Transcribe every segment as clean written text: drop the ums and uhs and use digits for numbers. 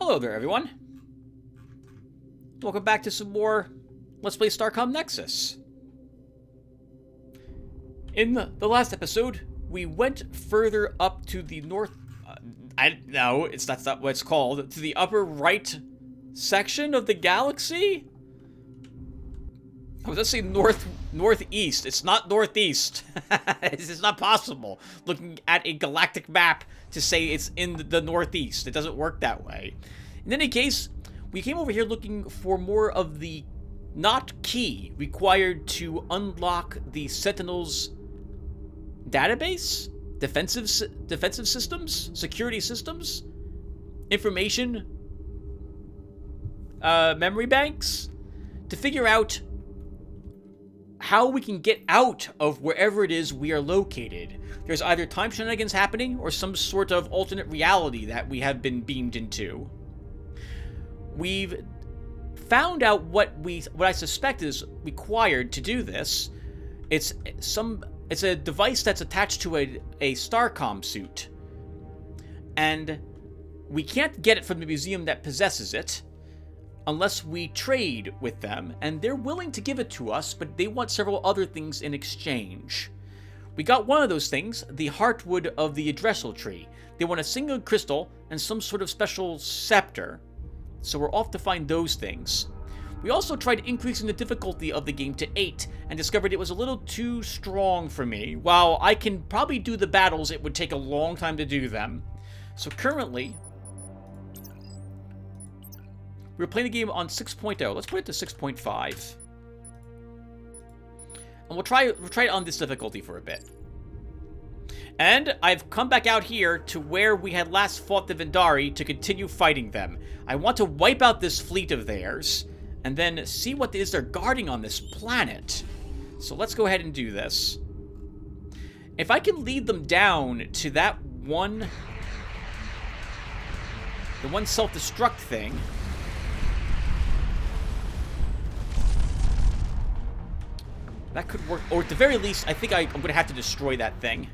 Hello there, everyone. Welcome back to some more Let's Play Starcom Nexus. In the last episode, we went further up to the north... No, that's not what it's called. To the upper right section of the galaxy? I was going to say northeast. It's not northeast. This is not possible. Looking at a galactic map to say it's in the northeast. It doesn't work that way. In any case, we came over here looking for more of the not key required to unlock the Sentinel's database, defensive systems, security systems, information, memory banks, to figure out how we can get out of wherever it is we are located. There's either time shenanigans happening or some sort of alternate reality that we have been beamed into. We've found out what I suspect is required to do this. It's a device that's attached to a Starcom suit. And we can't get it from the museum that possesses it unless we trade with them, and they're willing to give it to us, but they want several other things in exchange. We got one of those things, the heartwood of the Adressal tree. They want a single crystal and some sort of special scepter, so we're off to find those things. We also tried increasing the difficulty of the game to 8, and discovered it was a little too strong for me. While I can probably do the battles, it would take a long time to do them. So currently, we're playing the game on 6.0. Let's put it to 6.5. And we'll try it on this difficulty for a bit. And I've come back out here to where we had last fought the Vandari to continue fighting them. I want to wipe out this fleet of theirs, and then see what it is they're guarding on this planet. So let's go ahead and do this. If I can lead them down to that one... the one self-destruct thing... that could work, or at the very least, I think I'm going to have to destroy that thing.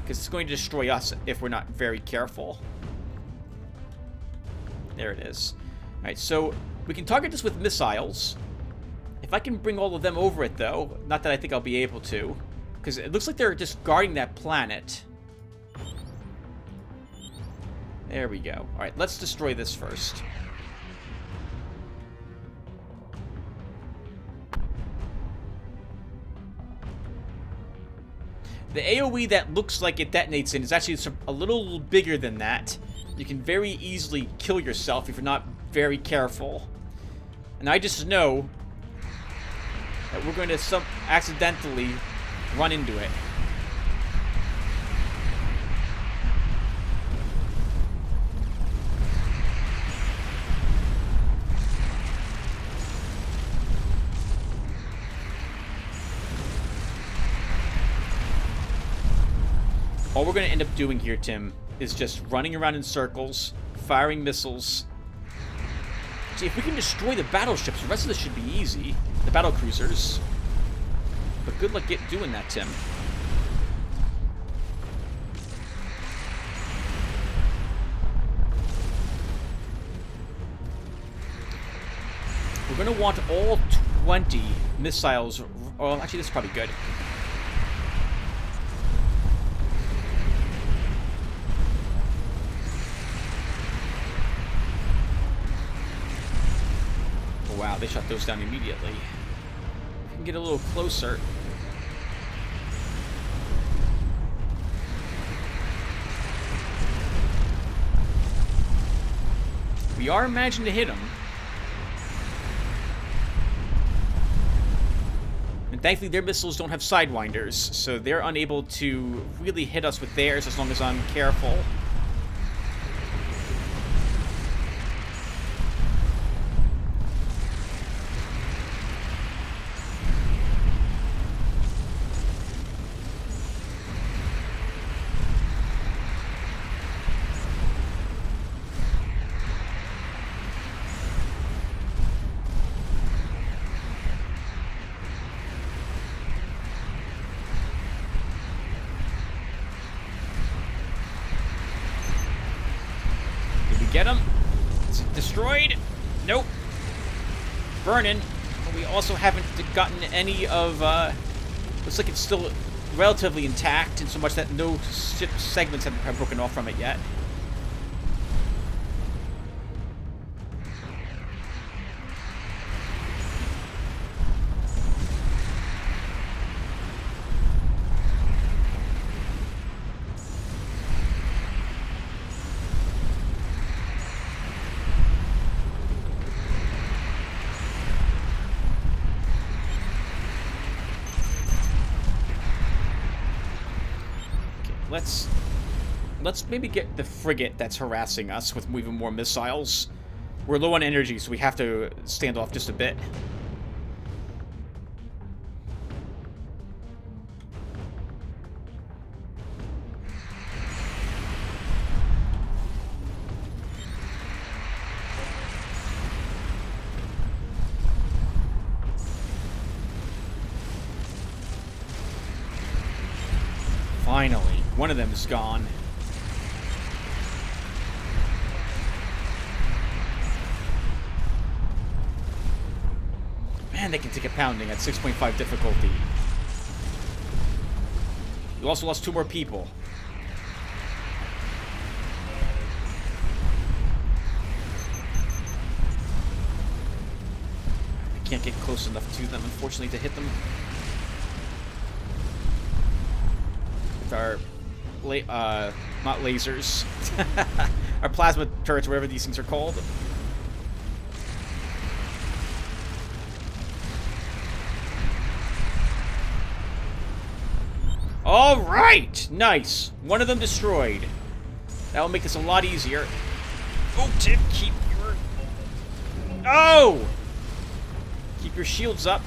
Because it's going to destroy us if we're not very careful. There it is. Alright, so we can target this with missiles. If I can bring all of them over it, though, not that I think I'll be able to. Because it looks like they're just guarding that planet. There we go. Alright, let's destroy this first. The AoE that looks like it detonates in is actually a little bigger than that. You can very easily kill yourself if you're not very careful. And I just know that we're going to accidentally run into it. All we're going to end up doing here, Tim, is just running around in circles, firing missiles. See, if we can destroy the battleships, the rest of this should be easy. The battle cruisers. But good luck doing that, Tim. We're going to want all 20 missiles. Well, actually, this is probably good. Wow, they shut those down immediately. We can get a little closer. We are managing to hit them. And thankfully their missiles don't have sidewinders, so they're unable to really hit us with theirs as long as I'm careful. Get him. destroyed? Nope. Burning. But we also haven't gotten any of, looks like it's still relatively intact, in so much that no ship segments have broken off from it yet. Let's maybe get the frigate that's harassing us with even more missiles. We're low on energy, so we have to stand off just a bit. Finally, one of them is gone. Man, they can take a pounding at 6.5 difficulty. You also lost 2 more people. I can't get close enough to them, unfortunately, to hit them. With our, not lasers. Our plasma turrets, whatever these things are called. Alright! Nice. One of them destroyed. That'll make this a lot easier. Oh, Tim, keep your... Oh! Keep your shields up.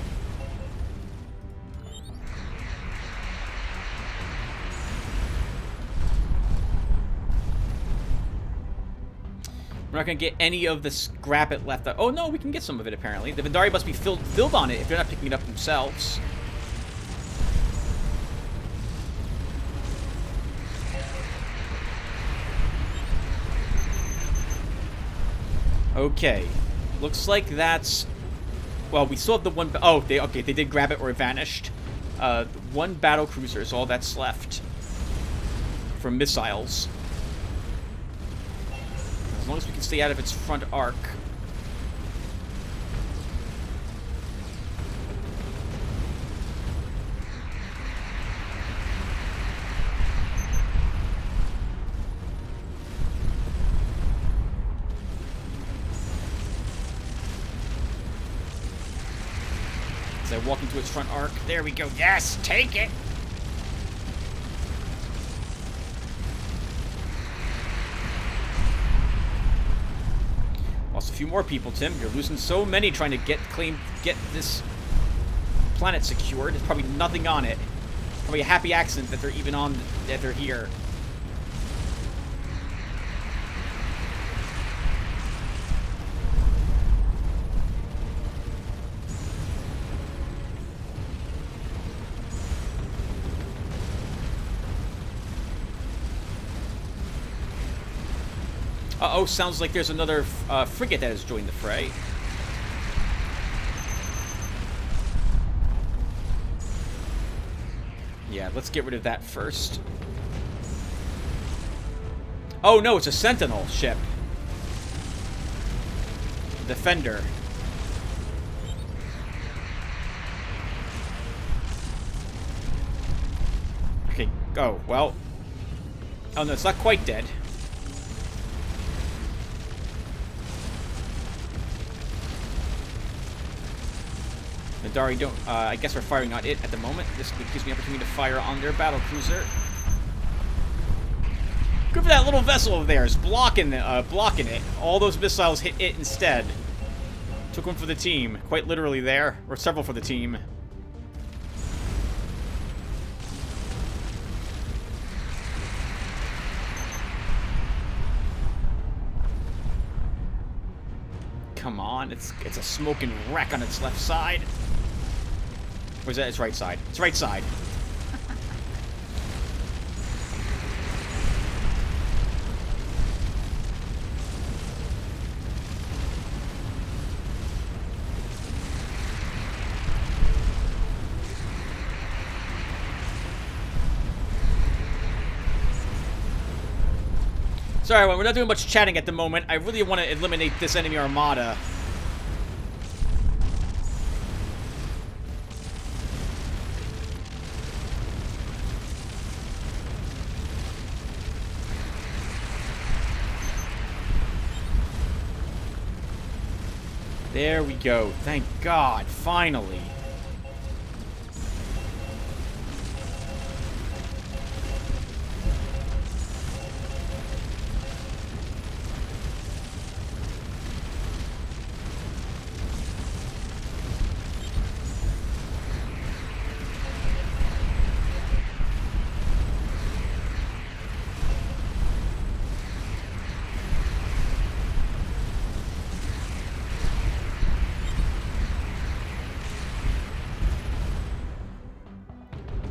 We're not going to get any of the scrap it left. Oh, no, we can get some of it, apparently. The Vandari must be filled on it if they're not picking it up themselves. Okay, looks like that's... Well, we still have the one... Oh, they did grab it or it vanished. One battle cruiser is all that's left. For missiles. As long as we can stay out of its front arc. As I walk into its front arc. There we go. Yes! Take it! Lost a few more people, Tim. You're losing so many trying to get this planet secured. There's probably nothing on it. Probably a happy accident that they're even on, that they're here. Uh-oh, sounds like there's another frigate that has joined the fray. Yeah, let's get rid of that first. Oh, no, it's a Sentinel ship. Defender. Okay, go. Well. Oh, no, it's not quite dead. Vandari don't, I guess we're firing on it at the moment. This gives me opportunity to fire on their battle cruiser. Good for that little vessel over there. It's blocking it. All those missiles hit it instead. Took one for the team. Quite literally there. Or several for the team. Come on. It's a smoking wreck on its left side. Where's that? It's right side. It's right side. Sorry, we're not doing much chatting at the moment. I really want to eliminate this enemy armada. There we go. Thank God. Finally.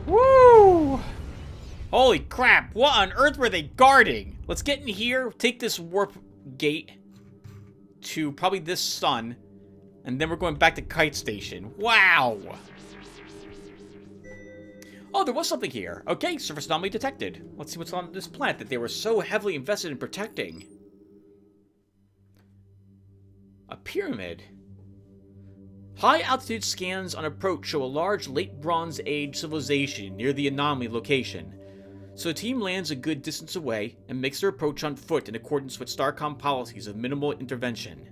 Woo! Holy crap, what on earth were they guarding? Let's get in here, take this warp gate to probably this sun, and then we're going back to Kite Station. Wow! Oh, there was something here. Okay, surface anomaly detected. Let's see what's on this planet that they were so heavily invested in protecting. A pyramid. High-altitude scans on approach show a large late Bronze Age civilization near the anomaly location. So the team lands a good distance away and makes their approach on foot in accordance with Starcom policies of minimal intervention.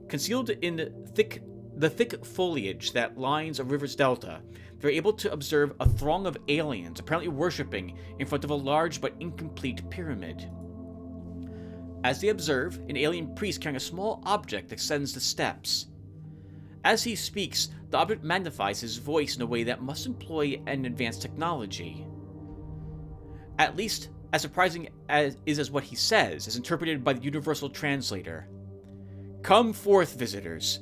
Concealed in the thick foliage that lines a river's delta, they're able to observe a throng of aliens apparently worshipping in front of a large but incomplete pyramid. As they observe, an alien priest carrying a small object ascends the steps. As he speaks, the object magnifies his voice in a way that must employ an advanced technology. At least, as surprising as what he says, is interpreted by the Universal Translator. Come forth, visitors.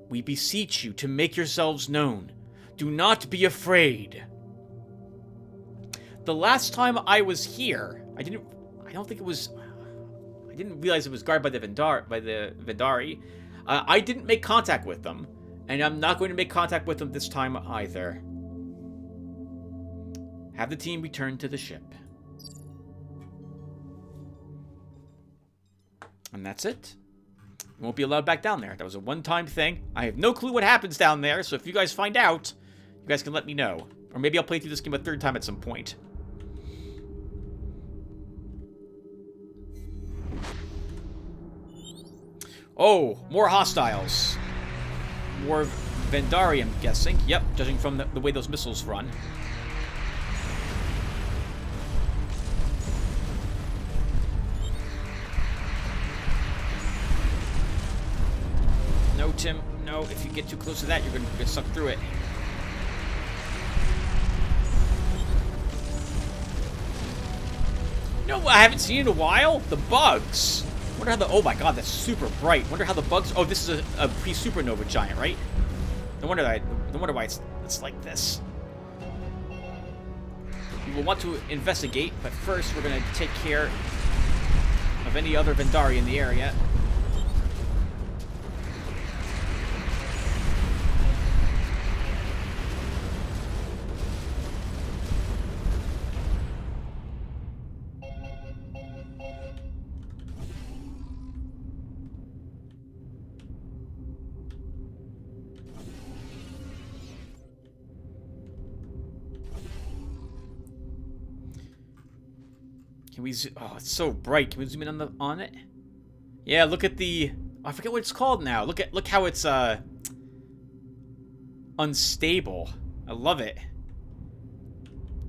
We beseech you to make yourselves known. Do not be afraid. The last time I was here, I didn't realize it was guarded by the Vandari. I didn't make contact with them, and I'm not going to make contact with them this time either. Have the team return to the ship. And that's it. You won't be allowed back down there. That was a one-time thing. I have no clue what happens down there, so if you guys find out, you guys can let me know. Or maybe I'll play through this game a third time at some point. Oh, more hostiles. More Vandari, I'm guessing. Yep, judging from the way those missiles run. No, Tim. No, if you get too close to that, you're going to get sucked through it. You know what I haven't seen in a while? The bugs. Wonder how the... Oh my god, that's super bright. Wonder how the bugs... Oh, this is a pre-supernova giant, right? No wonder why it's like this. We will want to investigate, but first we're going to take care of any other Vandari in the area. Can we zoom? Oh, it's so bright. Can we zoom in on it? Yeah, look at the... Oh, I forget what it's called now. Look how it's unstable. I love it.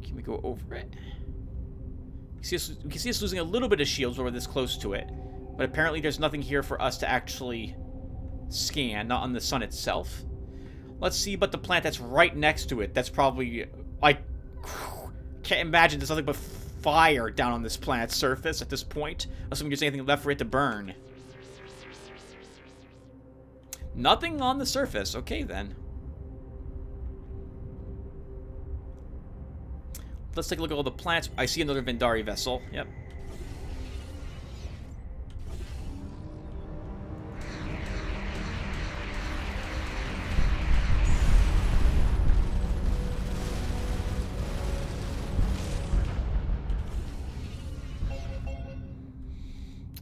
Can we go over it? We can see us losing a little bit of shields when we're this close to it. But apparently there's nothing here for us to actually scan, not on the sun itself. Let's see about the planet that's right next to it. That's probably... I can't imagine there's nothing but fire down on this planet's surface at this point. Assuming there's anything left for it to burn. Nothing on the surface. Okay, then. Let's take a look at all the planets. I see another Vandari vessel. Yep.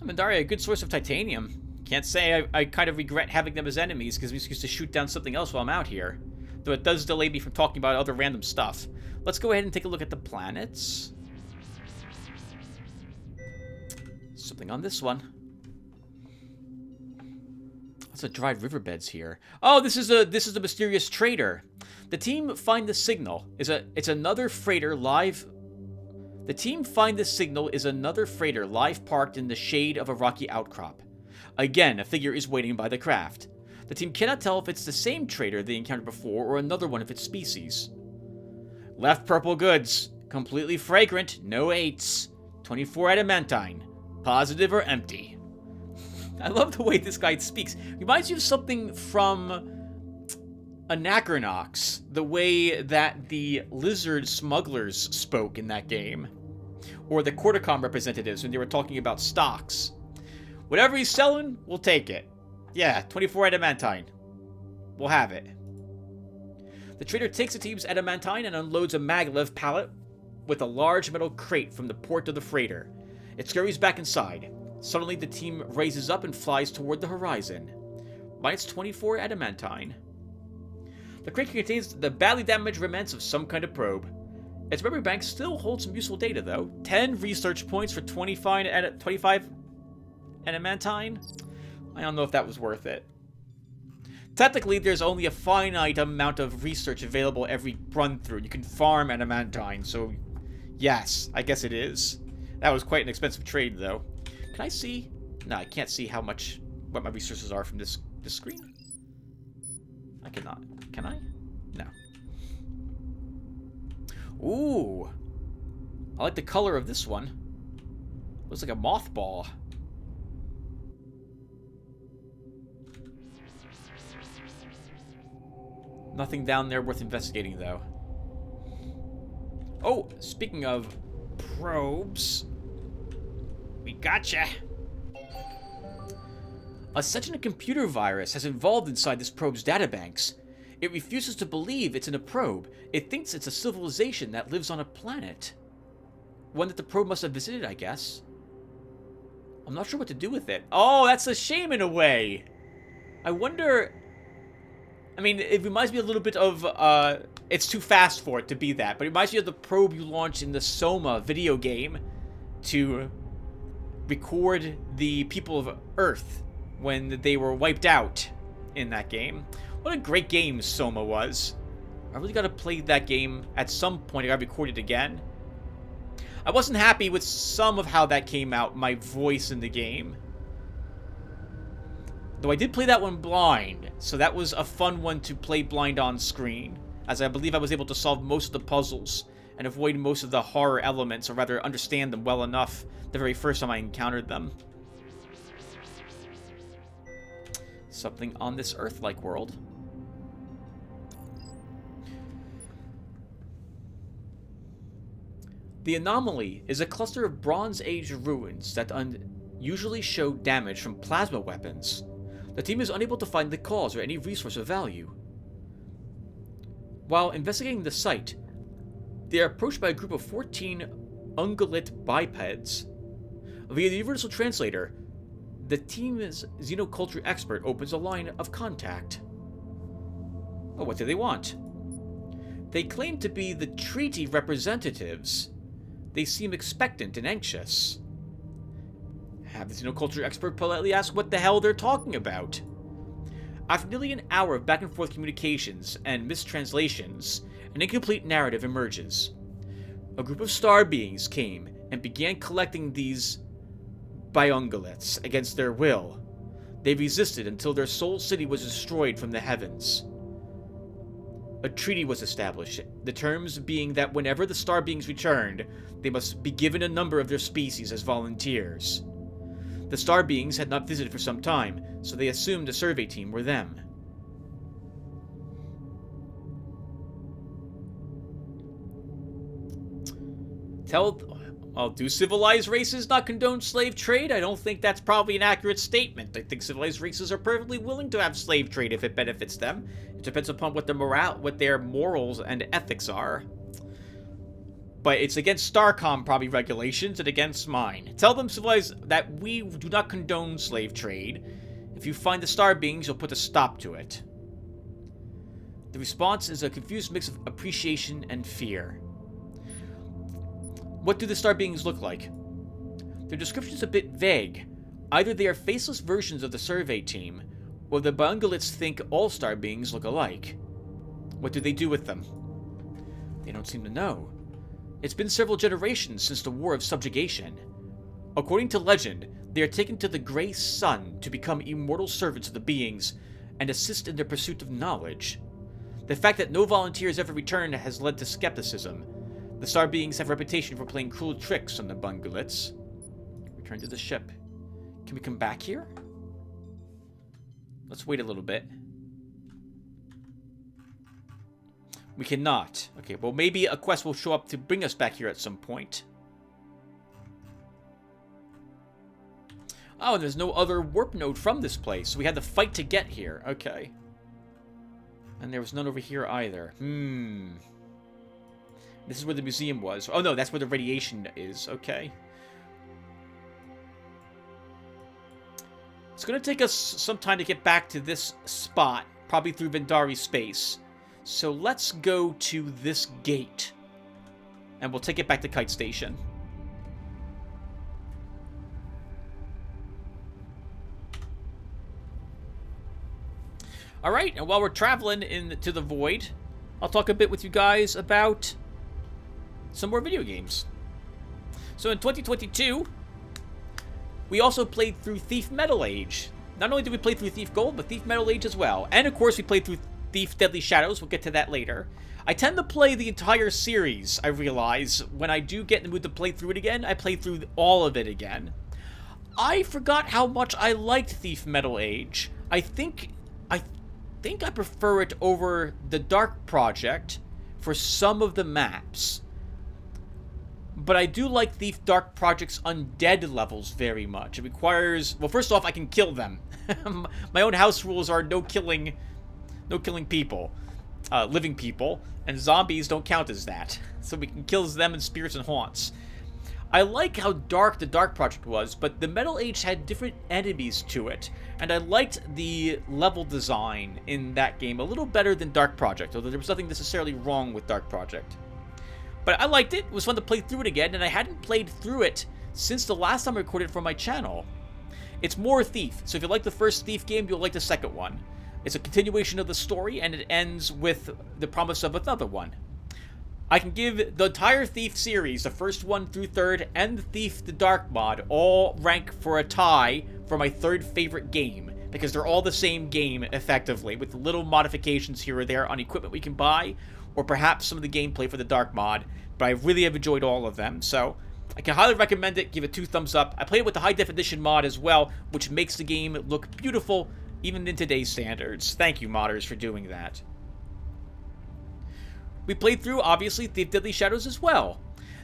Vandari, a good source of titanium. Can't say I kind of regret having them as enemies, because we used to shoot down something else while I'm out here. Though it does delay me from talking about other random stuff. Let's go ahead and take a look at the planets. Something on this one. Lots of dried riverbeds here. Oh, this is the mysterious trader. The team find the signal. It's another freighter live. The team find the signal is another freighter live parked in the shade of a rocky outcrop. Again, a figure is waiting by the craft. The team cannot tell if it's the same trader they encountered before or another one of its species. Left purple goods. Completely fragrant. No 8s. 24 adamantine. Positive or empty. I love the way this guy speaks. Reminds you of something from Anachronox. The way that the lizard smugglers spoke in that game. Or the Corticom representatives when they were talking about stocks. Whatever he's selling, we'll take it. Yeah, 24 adamantine. We'll have it. The trader takes the team's adamantine and unloads a maglev pallet with a large metal crate from the port of the freighter. It scurries back inside. Suddenly, the team raises up and flies toward the horizon. Minus 24 adamantine. The crate contains the badly damaged remnants of some kind of probe. Its memory bank still holds some useful data, though. 10 research points for 25 adamantine? I don't know if that was worth it. Technically, there's only a finite amount of research available every run-through. You can farm adamantine, so yes, I guess it is. That was quite an expensive trade, though. Can I see? No, I can't see what my resources are from this screen. I cannot. Can I? No. Ooh. I like the color of this one. Looks like a mothball. Nothing down there worth investigating, though. Oh, speaking of probes, we gotcha. A sentient computer virus has evolved inside this probe's databanks. It refuses to believe it's in a probe. It thinks it's a civilization that lives on a planet. One that the probe must have visited, I guess. I'm not sure what to do with it. Oh, that's a shame in a way. I wonder... I mean, it reminds me a little bit of, it's too fast for it to be that, but it reminds me of the probe you launched in the Soma video game to record the people of Earth when they were wiped out in that game. What a great game Soma was. I really gotta play that game at some point. I gotta record it again. I wasn't happy with some of how that came out, my voice in the game. Though I did play that one blind, so that was a fun one to play blind on screen, as I believe I was able to solve most of the puzzles and avoid most of the horror elements, or rather understand them well enough the very first time I encountered them. Something on this Earth-like world. The anomaly is a cluster of Bronze Age ruins that unusually show damage from plasma weapons. The team is unable to find the cause or any resource of value. While investigating the site, they are approached by a group of 14 Bungalit bipeds. Via the Universal Translator, the team's xenoculture expert opens a line of contact. Oh, what do they want? They claim to be the treaty representatives. They seem expectant and anxious. Have the xenoculture expert politely ask what the hell they're talking about. After nearly an hour of back-and-forth communications and mistranslations, an incomplete narrative emerges. A group of star beings came and began collecting these Bungalits against their will. They resisted until their soul city was destroyed from the heavens. A treaty was established, the terms being that whenever the star beings returned, they must be given a number of their species as volunteers. The star beings had not visited for some time, so they assumed the survey team were them. Do civilized races not condone slave trade? I don't think that's probably an accurate statement. I think civilized races are perfectly willing to have slave trade if it benefits them. It depends upon what their morals and ethics are. But it's against Starcom probably regulations and against mine. Tell them that we do not condone slave trade. If you find the star beings, you'll put a stop to it. The response is a confused mix of appreciation and fear. What do the star beings look like? Their description is a bit vague. Either they are faceless versions of the survey team, or the Bungalits think all star beings look alike. What do they do with them? They don't seem to know. It's been several generations since the War of Subjugation. According to legend, they are taken to the Grey Sun to become immortal servants of the beings and assist in their pursuit of knowledge. The fact that no volunteers ever returned has led to skepticism. The star beings have a reputation for playing cruel tricks on the Bungalits. Return to the ship. Can we come back here? Let's wait a little bit. We cannot. Okay, well maybe a quest will show up to bring us back here at some point. Oh, and there's no other warp node from this place, so we had to fight to get here. Okay. And there was none over here either. This is where the museum was. Oh no, that's where the radiation is. Okay. It's going to take us some time to get back to this spot, probably through Vandari space. So let's go to this gate, and we'll take it back to Kite Station. Alright, and while we're traveling into the void, I'll talk a bit with you guys about some more video games. So in 2022, we also played through Thief Metal Age. Not only did we play through Thief Gold, but Thief Metal Age as well. And of course, we played through Thief Deadly Shadows. We'll get to that later. I tend to play the entire series, I realize. When I do get in the mood to play through it again, I play through all of it again. I forgot how much I liked Thief Metal Age. I think I prefer it over the Dark Project for some of the maps. But I do like Thief Dark Project's undead levels very much. It requires... Well, first off, I can kill them. My own house rules are no killing people. Living people. And zombies don't count as that. So we can kill them in spirits and haunts. I like how dark the Dark Project was, but the Metal Age had different enemies to it. And I liked the level design in that game a little better than Dark Project, although there was nothing necessarily wrong with Dark Project. But I liked it. It was fun to play through it again, and I hadn't played through it since the last time I recorded for my channel. It's more Thief, so if you like the first Thief game, you'll like the second one. It's a continuation of the story, and it ends with the promise of another one. I can give the entire Thief series, the first one through third, and the Thief the Dark mod, all rank for a tie for my third favorite game, because they're all the same game, effectively, with little modifications here or there on equipment we can buy, or perhaps some of the gameplay for the Dark mod, but I really have enjoyed all of them, so I can highly recommend it. Give it 2 thumbs up. I played it with the high definition mod as well, which makes the game look beautiful, even in today's standards. Thank you, modders, for doing that. We played through, obviously, Thief Deadly Shadows as well.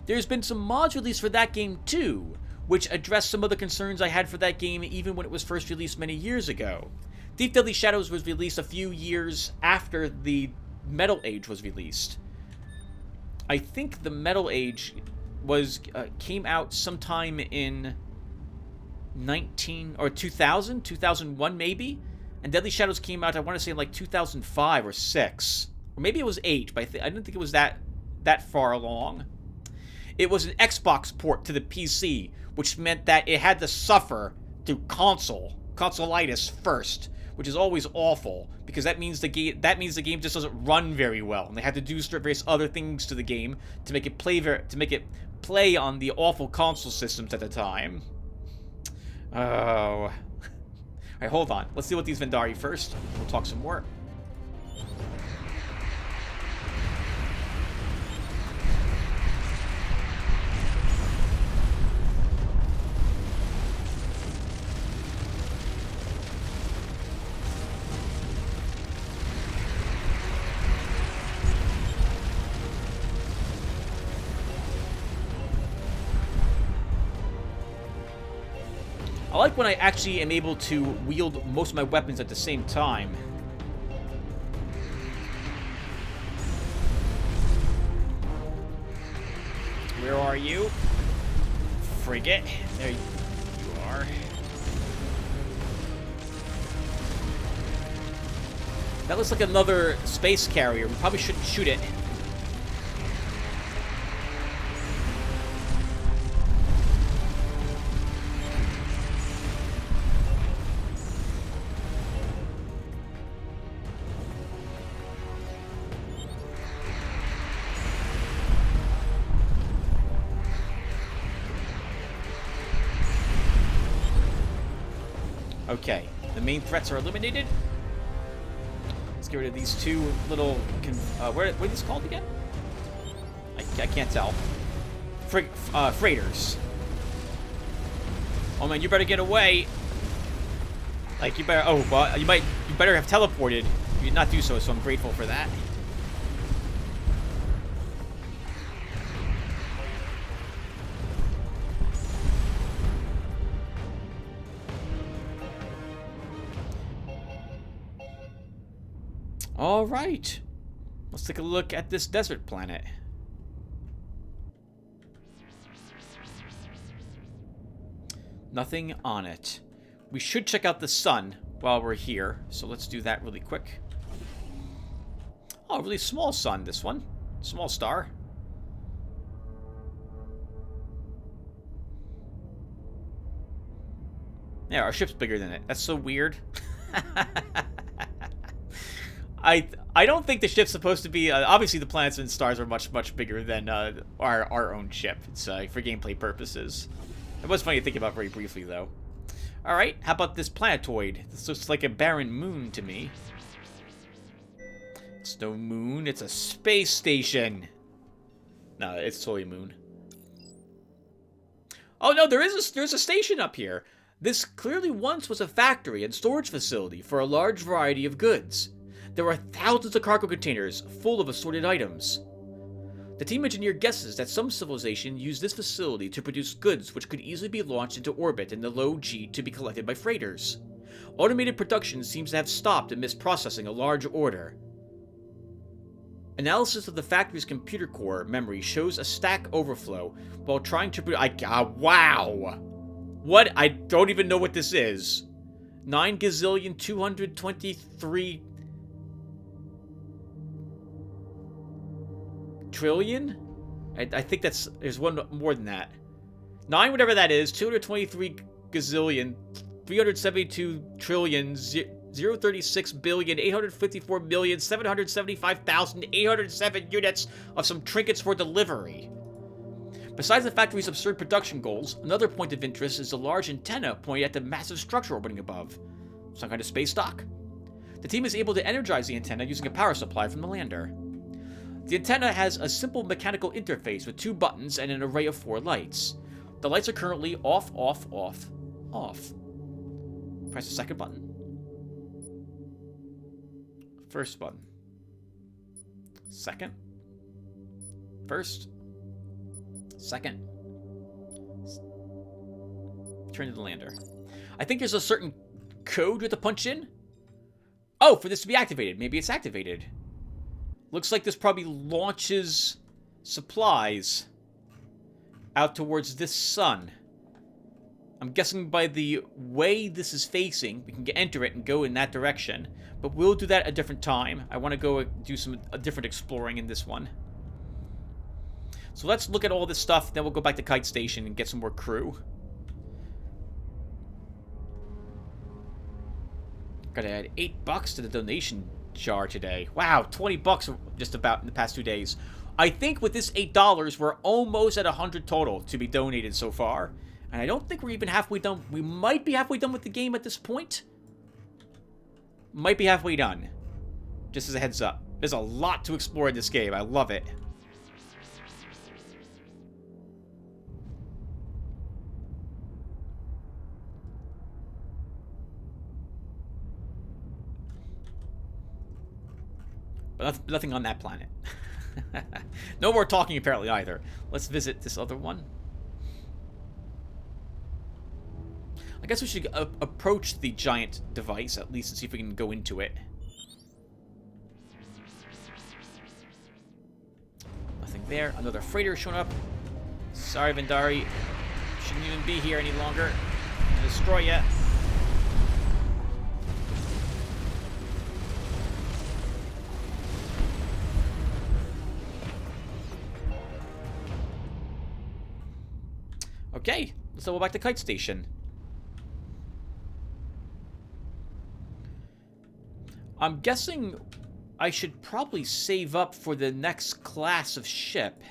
There's been some mods released for that game too, which addressed some of the concerns I had for that game even when it was first released many years ago. Thief Deadly Shadows was released a few years after the Metal Age was released. I think the Metal Age came out sometime in 2001 maybe, and Deadly Shadows came out, I want to say, in like 2005 or 6. Or maybe it was 8, but I didn't think it was that far along. It was an Xbox port to the PC, which meant that it had to suffer through consolitis first, which is always awful, because that means the game just doesn't run very well, and they had to do various other things to the game to make it play on the awful console systems at the time. Oh. All right, hold on. Let's deal with these Vandari first. We'll talk some more. I like when I actually am able to wield most of my weapons at the same time. Where are you? Frigate. There you are. That looks like another space carrier. We probably shouldn't shoot it. Okay, the main threats are eliminated. Let's get rid of these two little... what are these called again? I can't tell. Freighters. Oh man, you better get away. Like, you better... Oh, well, you better have teleported. You did not do so, so I'm grateful for that. All right, let's take a look at this desert planet. Nothing on it. We should check out the sun while we're here, so let's do that really quick. Oh, a really small sun, this one. Small star. Yeah, our ship's bigger than it. That's so weird. I don't think the ship's supposed to be... obviously, the planets and stars are much, much bigger than our own ship. It's for gameplay purposes. It was funny to think about very briefly, though. Alright, how about this planetoid? This looks like a barren moon to me. It's no moon, it's a space station. No, it's totally a moon. Oh no, there's a station up here. This clearly once was a factory and storage facility for a large variety of goods. There are thousands of cargo containers full of assorted items. The team engineer guesses that some civilization used this facility to produce goods which could easily be launched into orbit in the low G to be collected by freighters. Automated production seems to have stopped amidst processing a large order. Analysis of the factory's computer core memory shows a stack overflow while trying to... wow! What? I don't even know what this is. 9 gazillion 223... trillion? I think there's one more than that. 9, whatever that is, 223 gazillion, 372 trillion, 036 billion, 854 million, 775,807 units of some trinkets for delivery. Besides the factory's absurd production goals, another point of interest is the large antenna pointed at the massive structure orbiting above. Some kind of space dock? The team is able to energize the antenna using a power supply from the lander. The antenna has a simple mechanical interface with 2 buttons and an array of 4 lights. The lights are currently off, off, off, off. Press the second button. First button. Second. First. Second. Turn to the lander. I think there's a certain code we have to punch in. Oh, for this to be activated. Maybe it's activated. Looks like this probably launches supplies out towards this sun. I'm guessing by the way this is facing, we can enter it and go in that direction. But we'll do that a different time. I want to go do a different exploring in this one. So let's look at all this stuff, then we'll go back to Kite Station and get some more crew. Gotta add $8 to the donation jar today. Wow, 20 bucks just about in the past 2 days. I think with this $8, we're almost at 100 total to be donated so far. And I don't think we're even halfway done. We might be halfway done with the game at this point. Might be halfway done. Just as a heads up. There's a lot to explore in this game. I love it. But nothing on that planet. No more talking apparently either. Let's visit this other one. I guess we should approach the giant device at least and see if we can go into it. Nothing there. Another freighter showing up. Sorry, Vandari. Shouldn't even be here any longer. I'm gonna destroy you. Okay, let's go back to Kite Station. I'm guessing I should probably save up for the next class of ship.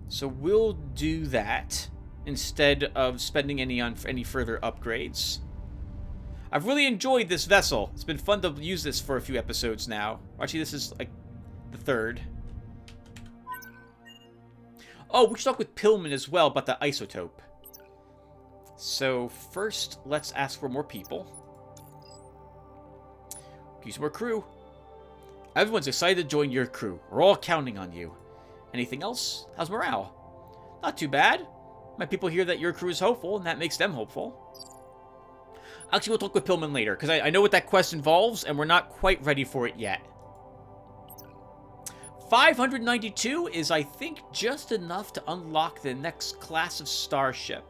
So we'll do that instead of spending any on any further upgrades. I've really enjoyed this vessel. It's been fun to use this for a few episodes now. Actually, this is like the third. Oh, we should talk with Pillman as well about the isotope. So first, let's ask for more people. Use more crew. Everyone's excited to join your crew. We're all counting on you. Anything else? How's morale? Not too bad. My people hear that your crew is hopeful, and that makes them hopeful. Actually, we'll talk with Pillman later, because I know what that quest involves, and we're not quite ready for it yet. 592 is, I think, just enough to unlock the next class of starship.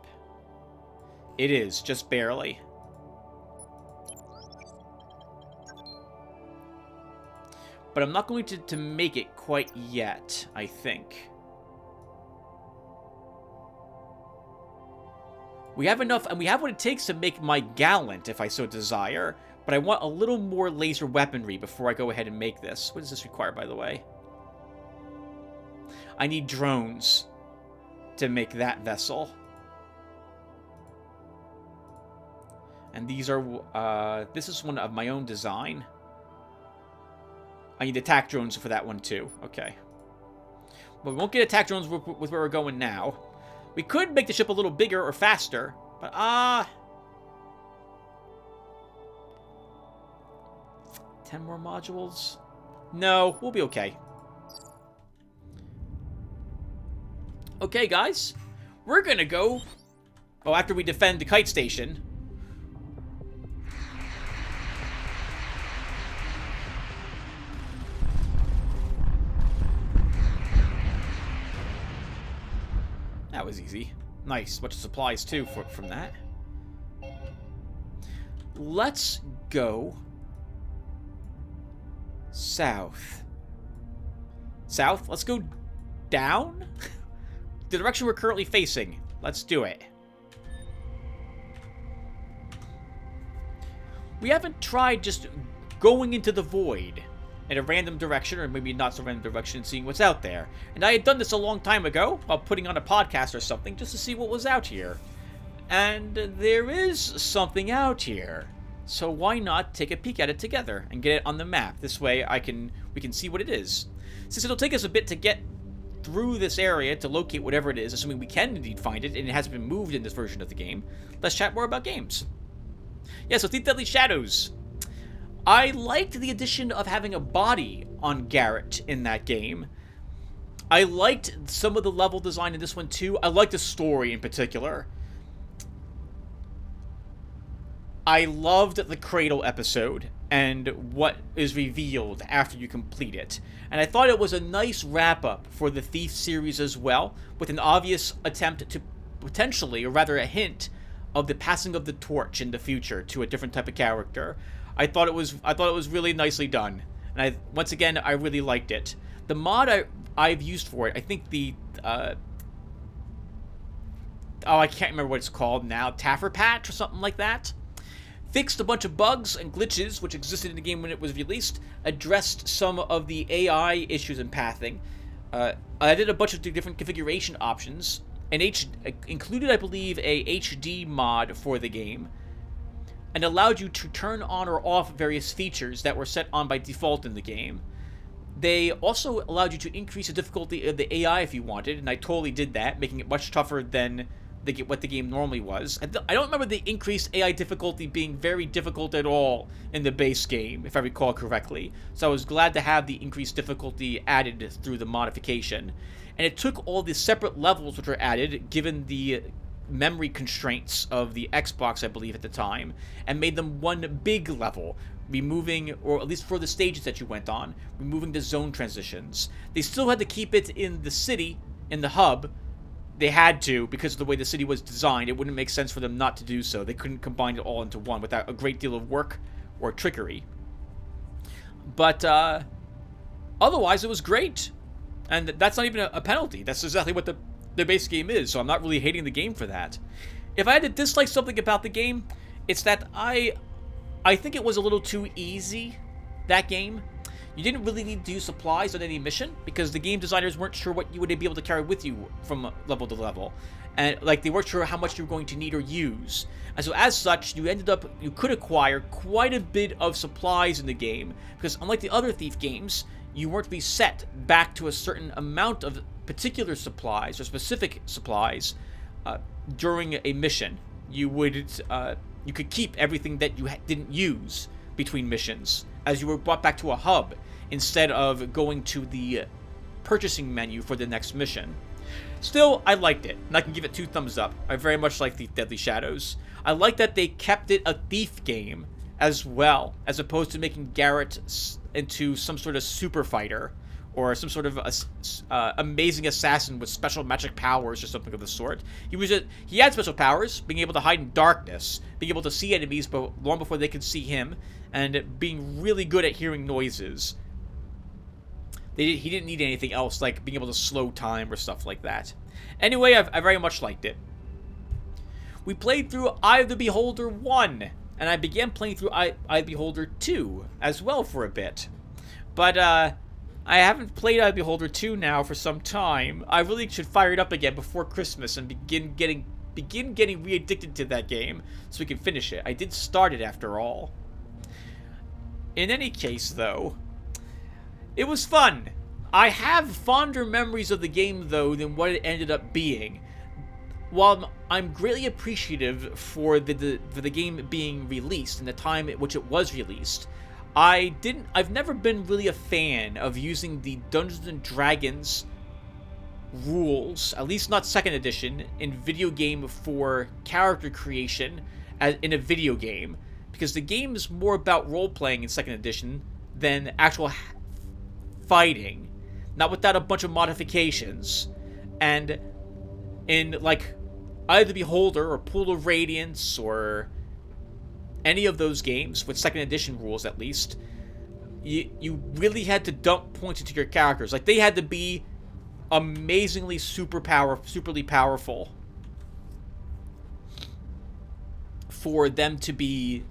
It is, just barely. But I'm not going to make it quite yet, I think. We have enough, and we have what it takes to make my gallant, if I so desire. But I want a little more laser weaponry before I go ahead and make this. What does this require, by the way? I need drones to make that vessel. And these are, this is one of my own design. I need attack drones for that one too. Okay. But we won't get attack drones with where we're going now. We could make the ship a little bigger or faster, but 10 more modules? No, we'll be okay. Okay, guys. We're gonna go... Oh, after we defend the Kite Station... That was easy. Nice. Bunch of supplies, too, from that. Let's go... south. South? Let's go down? The direction we're currently facing. Let's do it. We haven't tried just going into the void in a random direction, or maybe not so random direction, and seeing what's out there. And I had done this a long time ago, while putting on a podcast or something, just to see what was out here. And there is something out here. So why not take a peek at it together and get it on the map? This way we can see what it is. Since it'll take us a bit to get through this area to locate whatever it is, assuming we can indeed find it, and it hasn't been moved in this version of the game, let's chat more about games. Yeah, so Thief Deadly Shadows. I liked the addition of having a body on Garrett in that game. I liked some of the level design in this one too. I liked the story in particular. I loved the Cradle episode and what is revealed after you complete it. And I thought it was a nice wrap-up for the Thief series as well, with an obvious attempt to potentially, or rather a hint, of the passing of the torch in the future to a different type of character. I thought it was really nicely done. And once again, I really liked it. The mod I've used for it, I think the... oh, I can't remember what it's called now. Taffer Patch or something like that? Fixed a bunch of bugs and glitches which existed in the game when it was released, addressed some of the AI issues in pathing, added a bunch of different configuration options, and included, I believe, a HD mod for the game, and allowed you to turn on or off various features that were set on by default in the game. They also allowed you to increase the difficulty of the AI if you wanted, and I totally did that, making it much tougher than what the game normally was. I don't remember the increased AI difficulty being very difficult at all in the base game, if I recall correctly. So I was glad to have the increased difficulty added through the modification. And it took all the separate levels which were added, given the memory constraints of the Xbox, I believe, at the time, and made them one big level, removing, or at least for the stages that you went on, removing the zone transitions. They still had to keep it in the city, in the hub. They had to, because of the way the city was designed. It wouldn't make sense for them not to do so. They couldn't combine it all into one without a great deal of work or trickery. But otherwise, it was great. And that's not even a penalty. That's exactly what the base game is, so I'm not really hating the game for that. If I had to dislike something about the game, it's that I think it was a little too easy, that game. You didn't really need to use supplies on any mission, because the game designers weren't sure what you would be able to carry with you from level to level. And, like, they weren't sure how much you were going to need or use. And so, as such, you could acquire quite a bit of supplies in the game, because unlike the other Thief games, you weren't reset back to a certain amount of particular supplies, or specific supplies, during a mission. You could keep everything that you didn't use between missions, as you were brought back to a hub, instead of going to the purchasing menu for the next mission. Still, I liked it, and I can give it 2 thumbs up. I very much like Thief Deadly Shadows. I like that they kept it a Thief game as well, as opposed to making Garrett into some sort of super fighter, or some sort of amazing assassin with special magic powers or something of the sort. He had special powers, being able to hide in darkness, being able to see enemies long before they could see him, and being really good at hearing noises. He didn't need anything else, like being able to slow time or stuff like that. Anyway, I very much liked it. We played through Eye of the Beholder 1, and I began playing through Eye of the Beholder 2 as well for a bit. But, I haven't played Eye of the Beholder 2 now for some time. I really should fire it up again before Christmas and begin getting re-addicted to that game so we can finish it. I did start it after all. In any case, though, it was fun. I have fonder memories of the game, though, than what it ended up being. While I'm greatly appreciative for the game being released and the time at which it was released, I've never been really a fan of using the Dungeons and Dragons rules, at least not 2nd edition, in video game for character creation in a video game, because the game is more about role-playing in 2nd edition than actual fighting, not without a bunch of modifications. And in, like, Eye of the Beholder or Pool of Radiance or any of those games, with 2nd edition rules at least, you really had to dump points into your characters. Like, they had to be amazingly superly powerful for them to be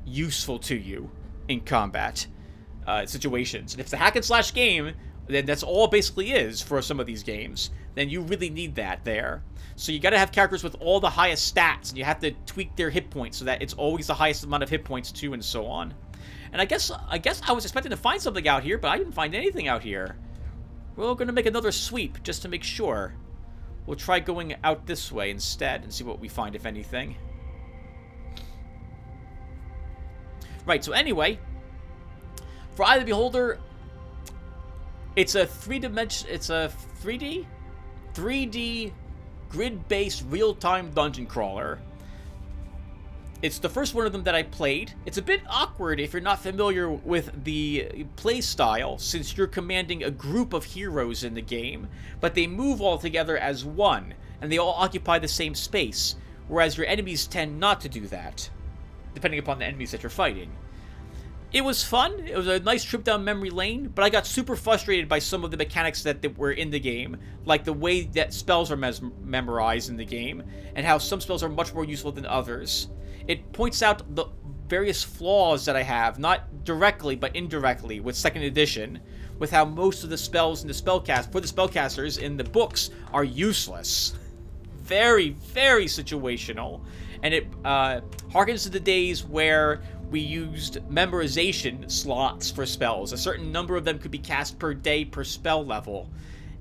useful to you in combat situations. And if it's a hack and slash game, then that's all it basically is for some of these games, then you really need that there. So you gotta have characters with all the highest stats, and you have to tweak their hit points so that it's always the highest amount of hit points too, and so on. And I guess I was expecting to find something out here, but I didn't find anything out here. We're gonna make another sweep just to make sure. We'll try going out this way instead and see what we find, if anything. Right, so anyway, for Eye of the Beholder, it's a 3D grid-based real-time dungeon crawler. It's the first one of them that I played. It's a bit awkward if you're not familiar with the play style, since you're commanding a group of heroes in the game, but they move all together as one, and they all occupy the same space, whereas your enemies tend not to do that, depending upon the enemies that you're fighting. It was fun. It was a nice trip down memory lane, but I got super frustrated by some of the mechanics that were in the game, like the way that spells are memorized in the game, and how some spells are much more useful than others. It points out the various flaws that I have, not directly, but indirectly, with 2nd edition, with how most of the spells in the spellcasters in the books are useless. Very, very situational. And it harkens to the days where we used memorization slots for spells. A certain number of them could be cast per day per spell level.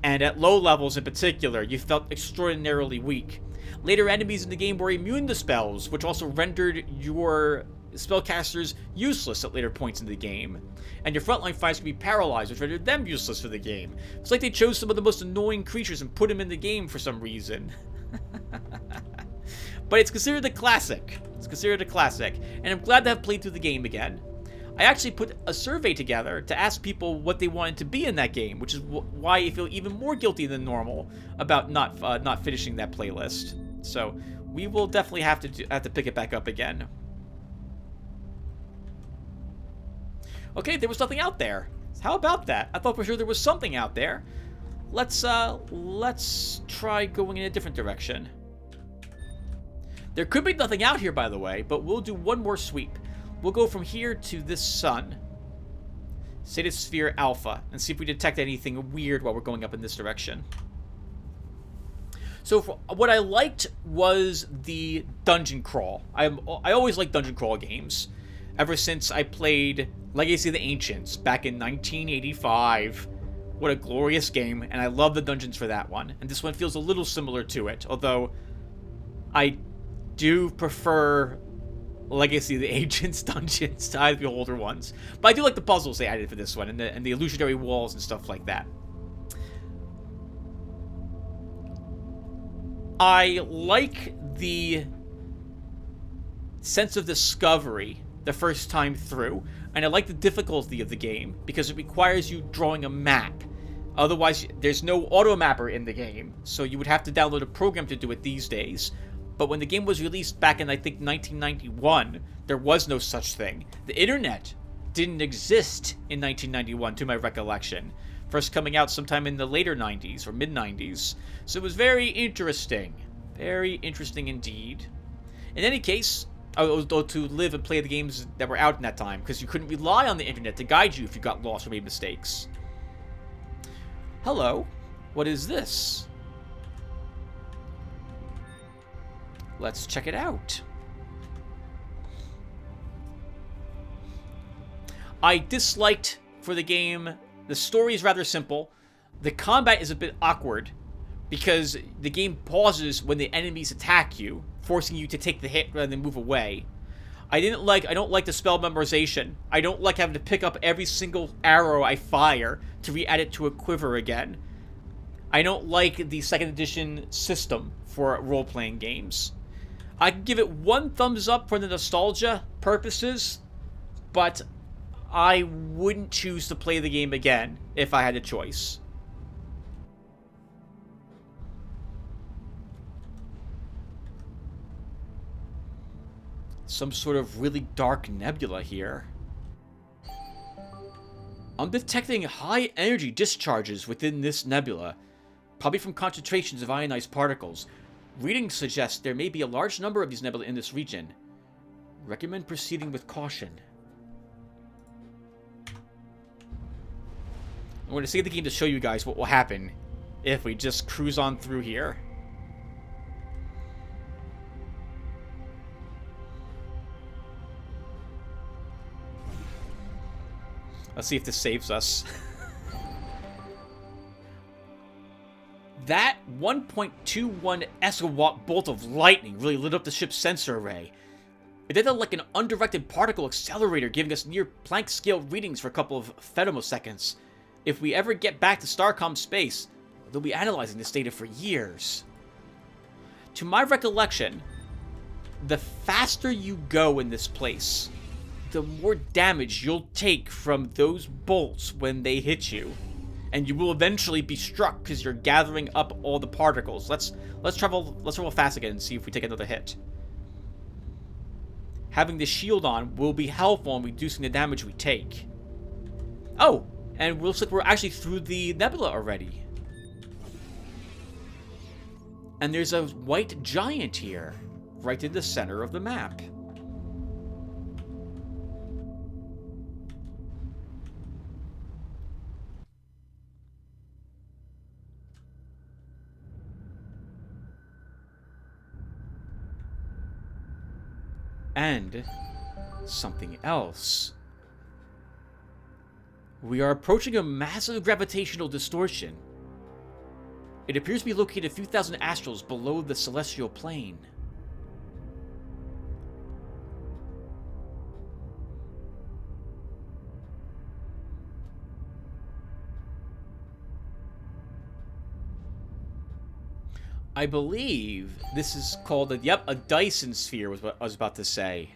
And at low levels in particular, you felt extraordinarily weak. Later enemies in the game were immune to spells, which also rendered your spellcasters useless at later points in the game. And your frontline fights could be paralyzed, which rendered them useless for the game. It's like they chose some of the most annoying creatures and put them in the game for some reason. But it's considered a classic. It's considered a classic. And I'm glad to have played through the game again. I actually put a survey together to ask people what they wanted to be in that game, which is why I feel even more guilty than normal about not finishing that playlist. So we will definitely have to pick it back up again. Okay, there was nothing out there. How about that? I thought for sure there was something out there. Let's try going in a different direction. There could be nothing out here, by the way, but we'll do one more sweep. We'll go from here to this sun, Dyson Sphere Alpha, and see if we detect anything weird while we're going up in this direction. So what I liked was the dungeon crawl. I always liked dungeon crawl games, ever since I played Legacy of the Ancients back in 1985. What a glorious game, and I love the dungeons for that one. And this one feels a little similar to it, although I do prefer Legacy of the Ancients dungeons to the older ones. But I do like the puzzles they added for this one, and the illusionary walls and stuff like that. I like the sense of discovery the first time through, and I like the difficulty of the game because it requires you drawing a map. Otherwise, there's no auto mapper in the game, so you would have to download a program to do it these days. But when the game was released back in, I think, 1991, there was no such thing. The internet didn't exist in 1991, to my recollection. First coming out sometime in the later 90s or mid-90s. So it was very interesting. Very interesting indeed. In any case, to live and play the games that were out in that time, because you couldn't rely on the internet to guide you if you got lost or made mistakes. Hello. What is this? Let's check it out. I disliked for the game, the story is rather simple. The combat is a bit awkward because the game pauses when the enemies attack you, forcing you to take the hit rather than move away. I don't like the spell memorization. I don't like having to pick up every single arrow I fire to re-add it to a quiver again. I don't like the second edition system for role-playing games. I can give it one thumbs up for the nostalgia purposes, but I wouldn't choose to play the game again if I had a choice. Some sort of really dark nebula here. I'm detecting high energy discharges within this nebula, probably from concentrations of ionized particles. Readings suggest there may be a large number of these nebulae in this region. Recommend proceeding with caution. I'm going to save the game to show you guys what will happen if we just cruise on through here. Let's see if this saves us. That 1.21 exawatt bolt of lightning really lit up the ship's sensor array. It did like an undirected particle accelerator, giving us near Planck scale readings for a couple of femtoseconds. If we ever get back to Starcom space, they'll be analyzing this data for years. To my recollection, the faster you go in this place, the more damage you'll take from those bolts when they hit you. And you will eventually be struck because you're gathering up all the particles. Let's travel fast again and see if we take another hit. Having the shield on will be helpful in reducing the damage we take. Oh, and it looks like we're actually through the nebula already. And there's a white giant here, right in the center of the map. And something else. We are approaching a massive gravitational distortion. It appears to be located a few thousand astrals below the celestial plane. I believe this is called a Dyson Sphere was what I was about to say.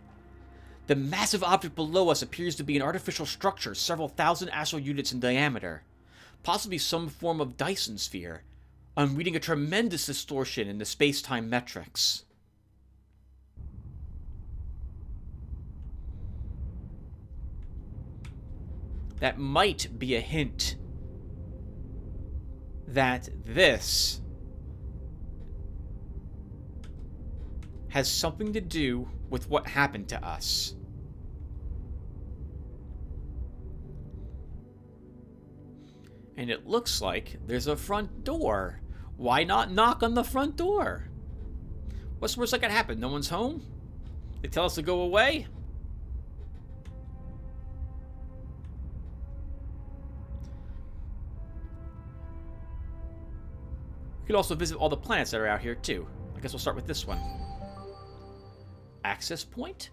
The massive object below us appears to be an artificial structure several thousand astral units in diameter. Possibly some form of Dyson Sphere. I'm reading a tremendous distortion in the space-time metrics. That might be a hint that this has something to do with what happened to us. And it looks like there's a front door. Why not knock on the front door? What's the worst that could happen? No one's home? They tell us to go away? We could also visit all the planets that are out here, too. I guess we'll start with this one. Access point?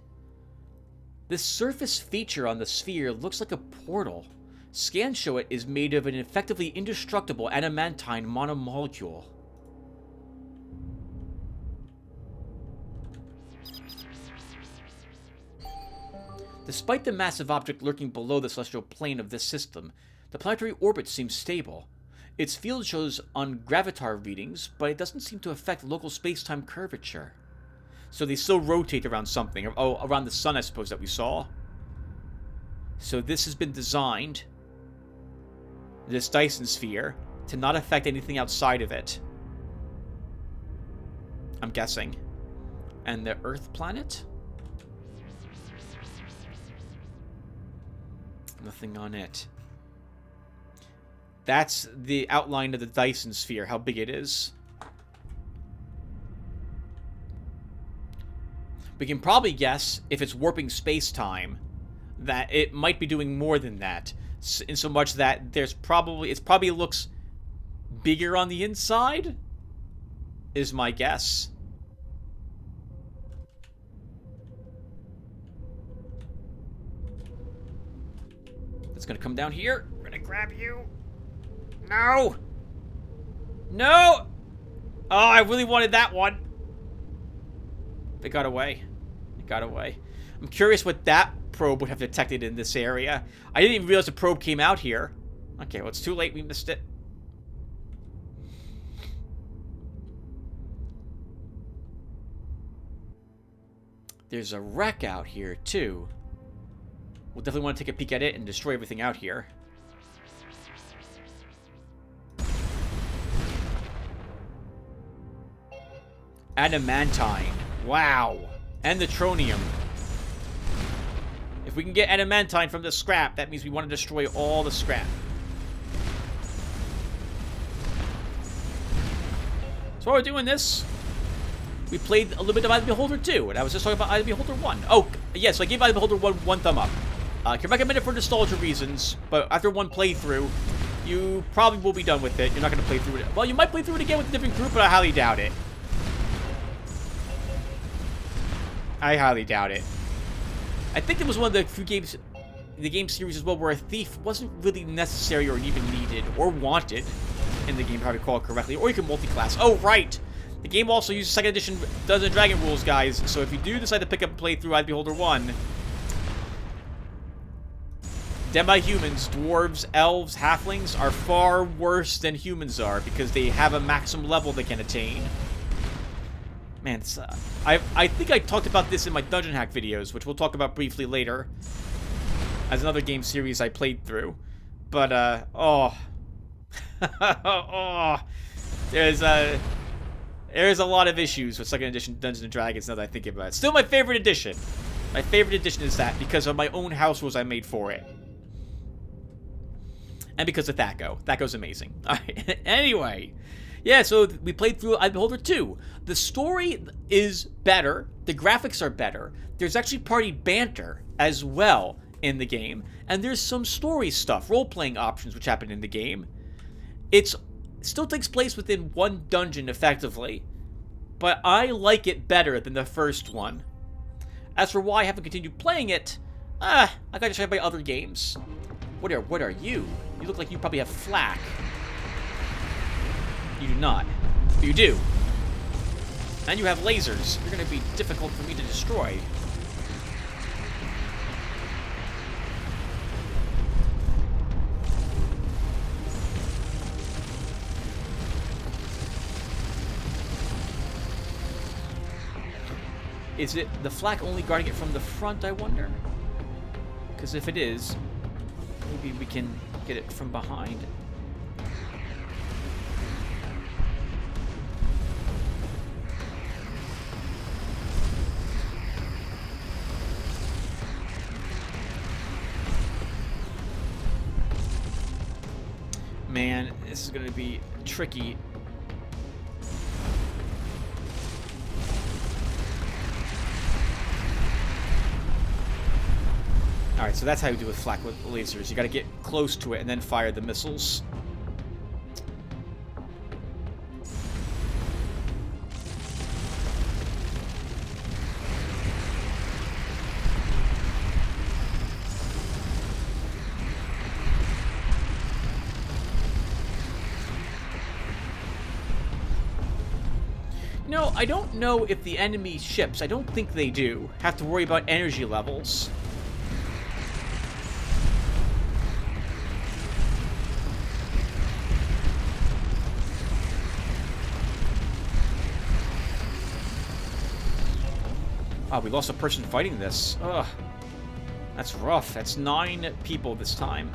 This surface feature on the sphere looks like a portal. Scans show it is made of an effectively indestructible adamantine monomolecule. Despite the massive object lurking below the celestial plane of this system, the planetary orbit seems stable. Its field shows on gravitar readings, but it doesn't seem to affect local space-time curvature. So they still rotate around something. Oh, around the sun, I suppose, that we saw. So this has been designed, this Dyson Sphere, to not affect anything outside of it. I'm guessing. And the Earth planet? Nothing on it. That's the outline of the Dyson Sphere, how big it is. We can probably guess, if it's warping space-time, that it might be doing more than that. In so much that there's probably... it probably looks bigger on the inside, is my guess. It's gonna come down here. We're gonna grab you. No! No! Oh, I really wanted that one. They got away. They got away. I'm curious what that probe would have detected in this area. I didn't even realize the probe came out here. Okay, well, it's too late. We missed it. There's a wreck out here, too. We'll definitely want to take a peek at it and destroy everything out here. Adamantine. Wow. And the tronium. If we can get adamantine from the scrap, that means we want to destroy all the scrap. So while we're doing this, we played a little bit of Eye of the Beholder 2, and I was just talking about Eye of the Beholder 1. Oh, yes, so I gave Eye of the Beholder 1 one thumb up. I can recommend it for nostalgia reasons, but after one playthrough, you probably will be done with it. You're not going to play through it. Well, you might play through it again with a different group, but I highly doubt it. I highly doubt it. I think it was one of the few games in the game series as well where a thief wasn't really necessary or even needed or wanted in the game, if I recall correctly. Or you can multi-class. Oh, right! The game also uses 2nd edition Dungeons and Dragons rules, guys. So if you do decide to pick up and play through Eye of the Beholder 1, demi-humans, dwarves, elves, halflings are far worse than humans are because they have a maximum level they can attain. Man, it's, I think I talked about this in my Dungeon Hack videos, which we'll talk about briefly later, as another game series I played through. But, oh. Oh. There's a lot of issues with 2nd edition Dungeons & Dragons now that I think about it. Still my favorite edition. My favorite edition is that because of my own house rules I made for it. And because of Thaco. Thaco's amazing. Alright, anyway. Yeah, so we played through Eye of the Beholder 2. The story is better. The graphics are better. There's actually party banter as well in the game. And there's some story stuff, role-playing options which happen in the game. It still takes place within one dungeon, effectively. But I like it better than the first one. As for why I haven't continued playing it, I gotta try by other games. What are you? You look like you probably have flak. You do not. But you do. And you have lasers. You're going to be difficult for me to destroy. Is it the flak only guarding it from the front, I wonder? Because if it is, maybe we can get it from behind. Man, this is going to be tricky. Alright, so that's how you do with flak with lasers. You gotta get close to it and then fire the missiles. No, I don't know if the enemy ships, I don't think they do, have to worry about energy levels. Oh, we lost a person fighting this. Ugh. That's rough. That's 9 people this time.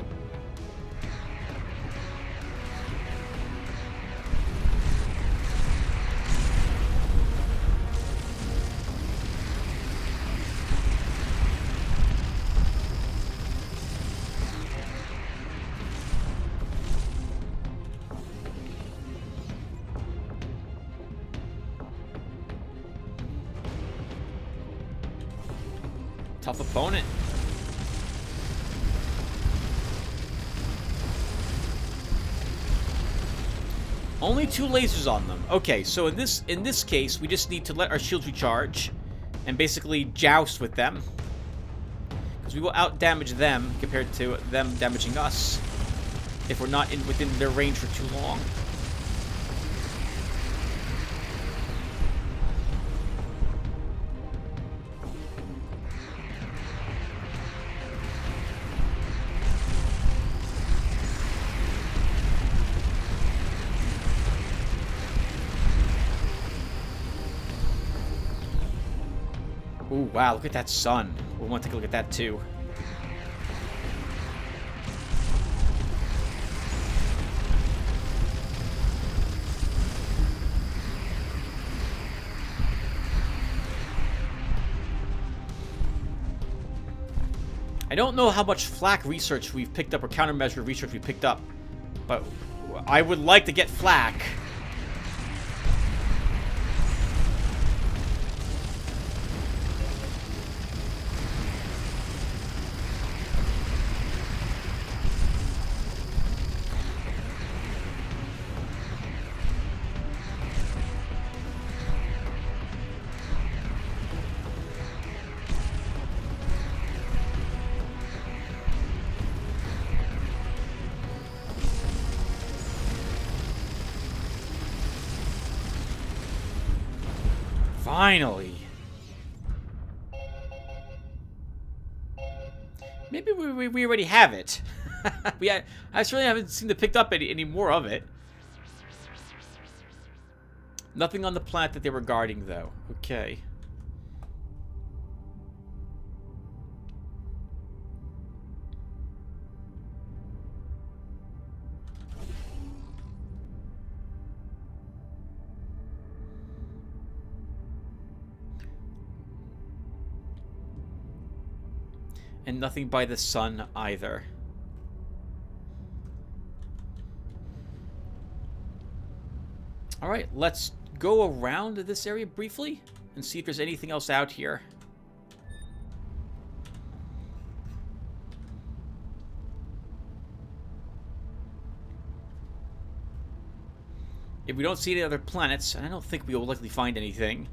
Tough opponent. Only 2 lasers on them. Okay, so in this case, we just need to let our shields recharge and basically joust with them, because we will out-damage them compared to them damaging us if we're not within their range for too long. Ooh, wow, look at that sun. We'll want to take a look at that, too. I don't know how much flak research we've picked up, or countermeasure research we've picked up, but I would like to get flak. Finally. Maybe we already have it. I certainly haven't seen to picked up any more of it. Nothing on the planet that they were guarding, though. Okay. And nothing by the sun either. Alright, let's go around this area briefly and see if there's anything else out here. If we don't see any other planets, and I don't think we will likely find anything,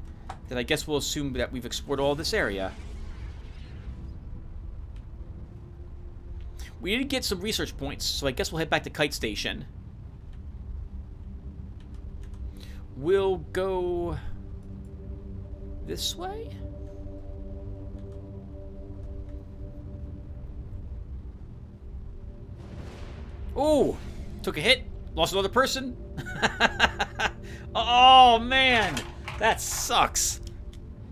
then I guess we'll assume that we've explored all this area. We did get some research points, so I guess we'll head back to Kite Station. We'll go This way? Oh, took a hit. Lost another person. Oh, man. That sucks.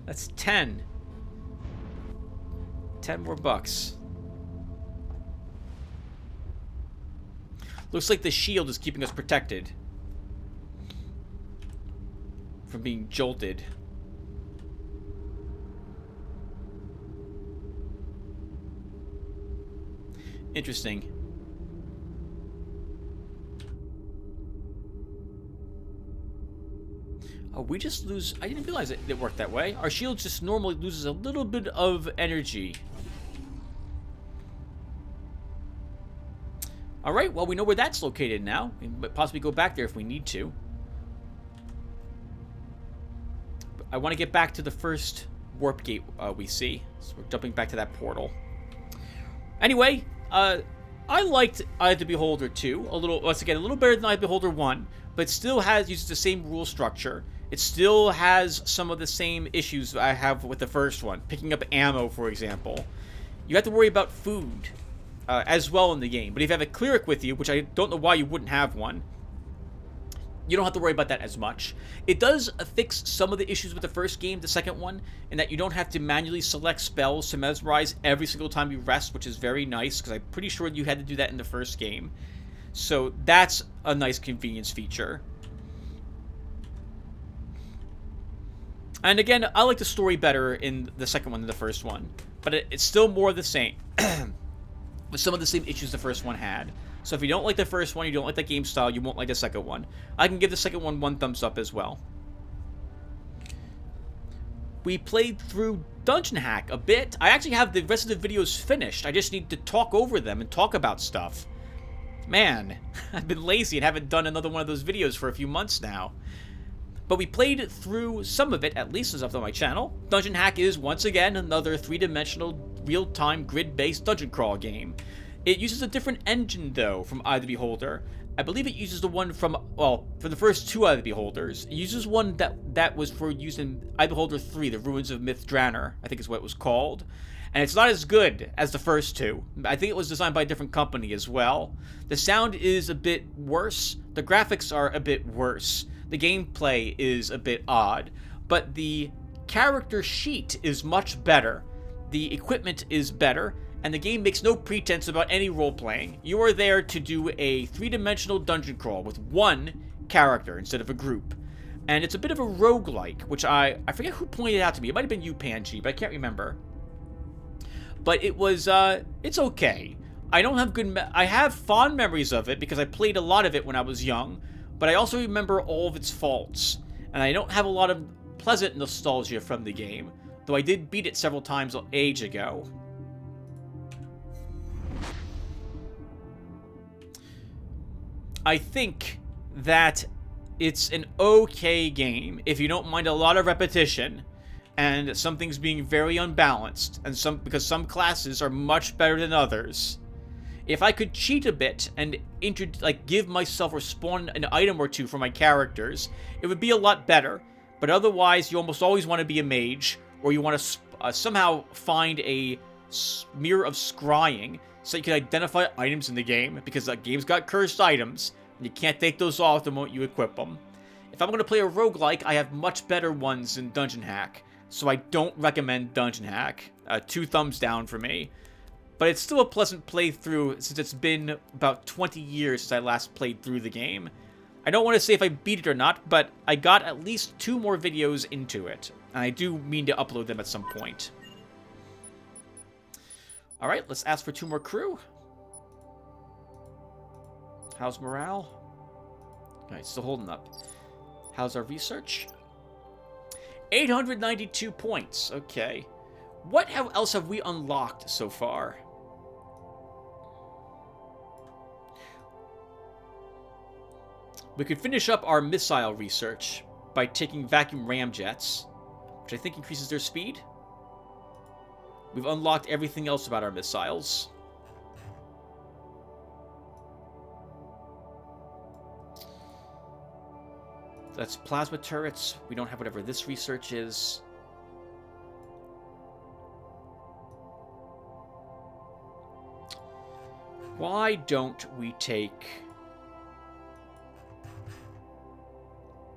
That's 10. 10 more bucks. Looks like the shield is keeping us protected from being jolted. Interesting. Oh, we just lose... I didn't realize it worked that way. Our shield just normally loses a little bit of energy. Alright, well, we know where that's located now. We can possibly go back there if we need to. But I want to get back to the first warp gate we see. So we're jumping back to that portal. Anyway, I liked Eye of the Beholder 2. Once again, a little better than Eye of the Beholder 1. But it still uses the same rule structure. It still has some of the same issues I have with the first one. Picking up ammo, for example. You have to worry about food as well in the game. But if you have a cleric with you, which I don't know why you wouldn't have one, you don't have to worry about that as much. It does fix some of the issues with the first game, the second one, in that you don't have to manually select spells to mesmerize every single time you rest, which is very nice, because I'm pretty sure you had to do that in the first game. So that's a nice convenience feature. And again, I like the story better in the second one than the first one. But it's still more of the same. With some of the same issues the first one had. So if you don't like the first one, you don't like the game style, you won't like the second one. I can give the second one 1 thumbs up as well. We played through Dungeon Hack a bit. I actually have the rest of the videos finished. I just need to talk over them and talk about stuff. Man, I've been lazy and haven't done another one of those videos for a few months now. But we played through some of it, at least as up on my channel. Dungeon Hack is, once again, another 3-dimensional, real-time, grid-based dungeon crawl game. It uses a different engine, though, from Eye of the Beholder. I believe it uses the one from, well, for the first 2 Eye of the Beholders. It uses one that was for using Eye of the Beholder 3, The Ruins of Myth Draenor, I think is what it was called. And it's not as good as the first 2. I think it was designed by a different company as well. The sound is a bit worse. The graphics are a bit worse. The gameplay is a bit odd. But the character sheet is much better. The equipment is better. And the game makes no pretense about any role-playing. You are there to do a 3-dimensional dungeon crawl with one character instead of a group. And it's a bit of a roguelike, which I forget who pointed it out to me. It might have been you, Panji, but I can't remember. But it was, it's okay. I don't have I have fond memories of it because I played a lot of it when I was young, but I also remember all of its faults. And I don't have a lot of pleasant nostalgia from the game, though I did beat it several times an age ago. I think that it's an okay game if you don't mind a lot of repetition and some things being very unbalanced, and because some classes are much better than others. If I could cheat a bit and give myself or spawn an item or two for my characters, it would be a lot better. But otherwise, you almost always want to be a mage, or you want to somehow find a mirror of scrying so you can identify items in the game, because the game's got cursed items, and you can't take those off the moment you equip them. If I'm going to play a roguelike, I have much better ones than Dungeon Hack, so I don't recommend Dungeon Hack. 2 thumbs down for me. But it's still a pleasant playthrough since it's been about 20 years since I last played through the game. I don't want to say if I beat it or not, but I got at least 2 more videos into it, and I do mean to upload them at some point. Alright, let's ask for 2 more crew. How's morale? Alright, still holding up. How's our research? 892 points. Okay. What else have we unlocked so far? We could finish up our missile research by taking vacuum ramjets, which I think increases their speed. We've unlocked everything else about our missiles. That's plasma turrets. We don't have whatever this research is. Why don't we take...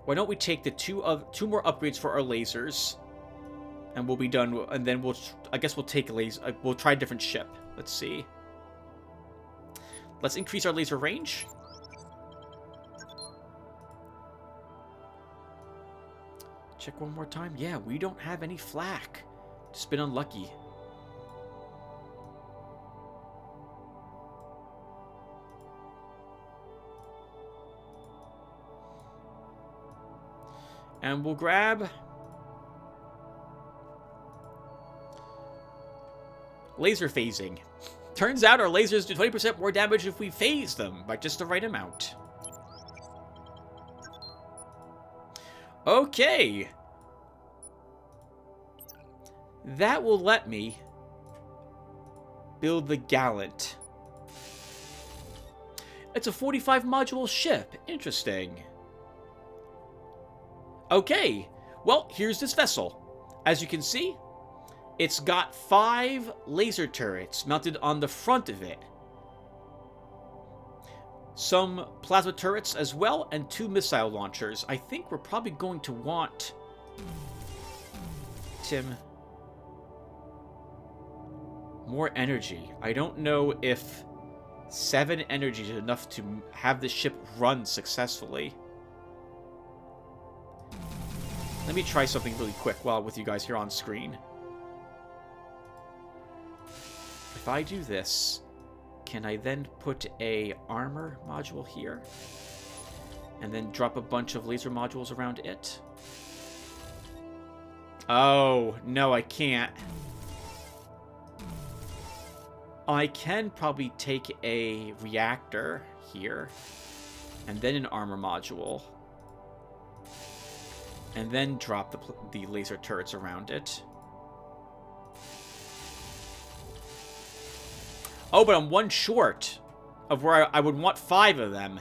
Why don't we take the two more upgrades for our lasers, and we'll be done. And then I guess we'll take a laser. We'll try a different ship. Let's see. Let's increase our laser range. Check one more time. Yeah, we don't have any flak. Just been unlucky. And we'll grab laser phasing. Turns out our lasers do 20% more damage if we phase them by just the right amount. Okay. That will let me build the Gallant. It's a 45 module ship. Interesting. Okay, well, here's this vessel. As you can see, it's got 5 laser turrets mounted on the front of it. Some plasma turrets as well, and 2 missile launchers. I think we're probably going to want... Tim... more energy. I don't know if 7 energy is enough to have the ship run successfully. Let me try something really quick while with you guys here on screen. If I do this, can I then put a armor module here? And then drop a bunch of laser modules around it? Oh, no, I can't. I can probably take a reactor here, and then an armor module. And then drop the laser turrets around it. Oh, but I'm 1 short of where I would want 5 of them.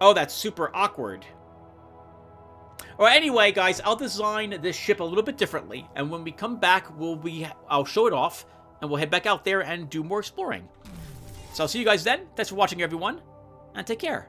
Oh, that's super awkward. Well, anyway, guys, I'll design this ship a little bit differently. And when we come back, I'll show it off. And we'll head back out there and do more exploring. So I'll see you guys then. Thanks for watching, everyone, and take care.